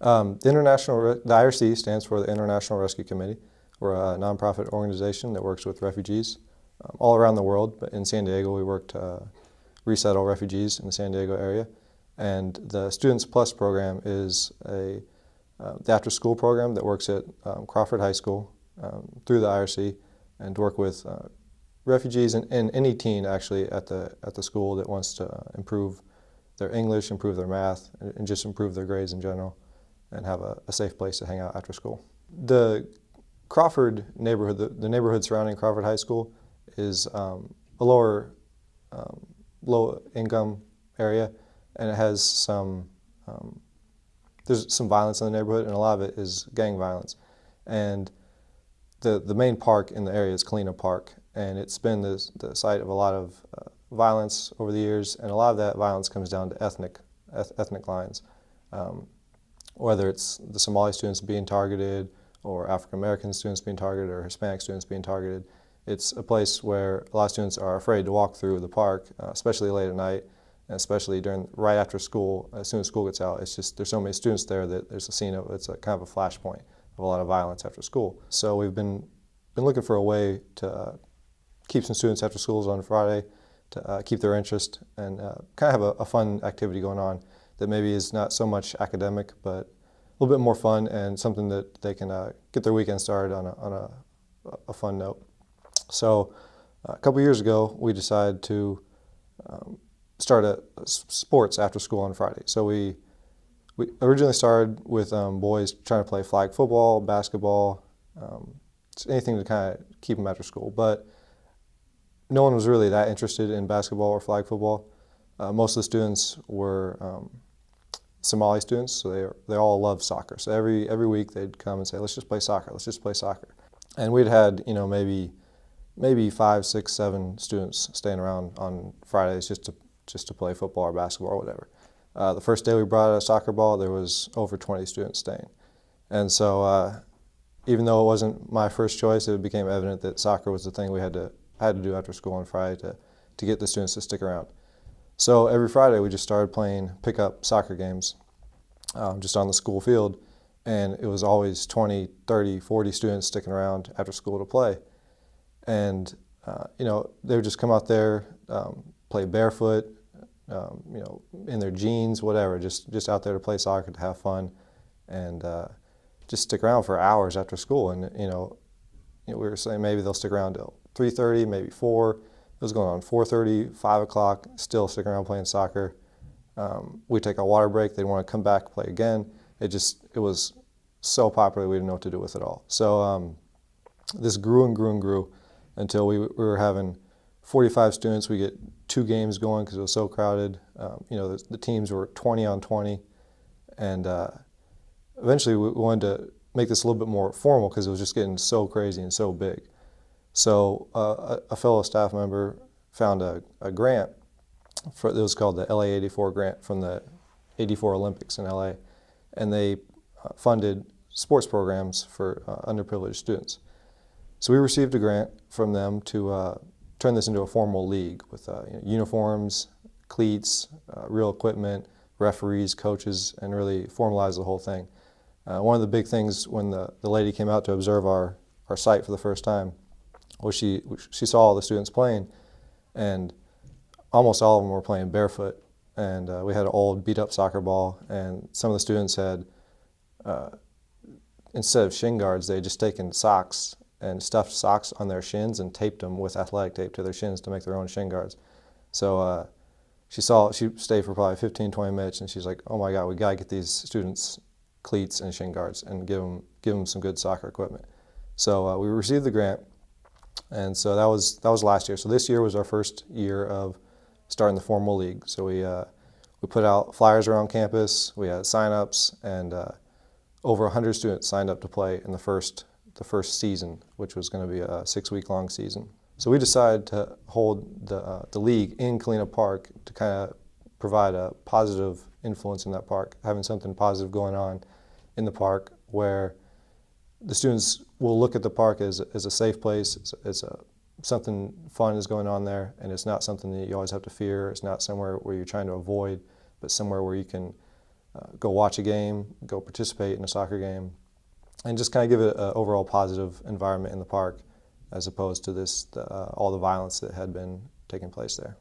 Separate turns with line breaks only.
The IRC stands for the International Rescue Committee. We're a nonprofit organization that works with refugees all around the world, but in San Diego we work to resettle refugees in the San Diego area. And the Students Plus program is the after-school program that works at Crawford High School through the IRC, and to work with refugees and any teen actually at the school that wants to improve their English, improve their math, and just improve their grades in general, and have a safe place to hang out after school. The Crawford neighborhood, the neighborhood surrounding Crawford High School, is a lower, low-income area, and it has there's some violence in the neighborhood, and a lot of it is gang violence. And the main park in the area is Colina Park, and it's been the site of a lot of violence over the years, and a lot of that violence comes down to ethnic lines. Whether it's the Somali students being targeted, or African American students being targeted, or Hispanic students being targeted. It's a place where a lot of students are afraid to walk through the park, especially late at night, and especially right after school. As soon as school gets out, it's just there's so many students there that there's a scene of it's a kind of a flashpoint of a lot of violence after school. So we've been looking for a way to keep some students after schools on Friday, to keep their interest, and kind of have a fun activity going on that maybe is not so much academic, but a little bit more fun, and something that they can get their weekend started on a fun note. So a couple years ago, we decided to start a sports after school on Friday. So we originally started with boys trying to play flag football, basketball, anything to kind of keep them after school. But no one was really that interested in basketball or flag football. Most of the students were Somali students, so they all love soccer. So every week they'd come and say, "Let's just play soccer. Let's just play soccer." And we'd had maybe 5, 6, 7 students staying around on Fridays just to play football or basketball or whatever. The first day we brought out a soccer ball, there was over 20 students staying. And so even though it wasn't my first choice, it became evident that soccer was the thing we had to do after school on Friday to get the students to stick around. So every Friday we just started playing pickup soccer games just on the school field, and it was always 20, 30, 40 students sticking around after school to play. And they would just come out there, play barefoot, in their jeans, whatever, just out there to play soccer, to have fun, and just stick around for hours after school. And we were saying maybe they'll stick around till 3:30, maybe 4. It was going on 4:30, 5 o'clock, still sticking around playing soccer. We'd take a water break, they'd want to come back, play again. It was so popular we didn't know what to do with it all. So this grew and grew and grew until we were having 45 students. We get 2 games going because it was so crowded. The teams were 20 on 20. And eventually we wanted to make this a little bit more formal because it was just getting so crazy and so big. So a fellow staff member found a grant. It was called the LA 84 grant from the 84 Olympics in LA. And they funded sports programs for underprivileged students. So we received a grant from them to turn this into a formal league with uniforms, cleats, real equipment, referees, coaches, and really formalize the whole thing. One of the big things when the lady came out to observe our site for the first time was she saw all the students playing, and almost all of them were playing barefoot. And we had an old beat-up soccer ball, and some of the students had, instead of shin guards, they had just taken socks and stuffed socks on their shins and taped them with athletic tape to their shins to make their own shin guards. So she stayed for probably 15, 20 minutes, and she's like, "Oh my God, we gotta get these students cleats and shin guards and give them some good soccer equipment." So we received the grant, and so that was last year. So this year was our first year of starting the formal league. So we put out flyers around campus. We had sign-ups, and over 100 students signed up to play in the first season, which was going to be a 6-week-long season. So we decided to hold the league in Colina Park to kind of provide a positive influence in that park, having something positive going on in the park where the students will look at the park as a safe place. Something fun is going on there, and it's not something that you always have to fear. It's not somewhere where you're trying to avoid, but somewhere where you can go watch a game, go participate in a soccer game, and just kind of give it an overall positive environment in the park, as opposed to all the violence that had been taking place there.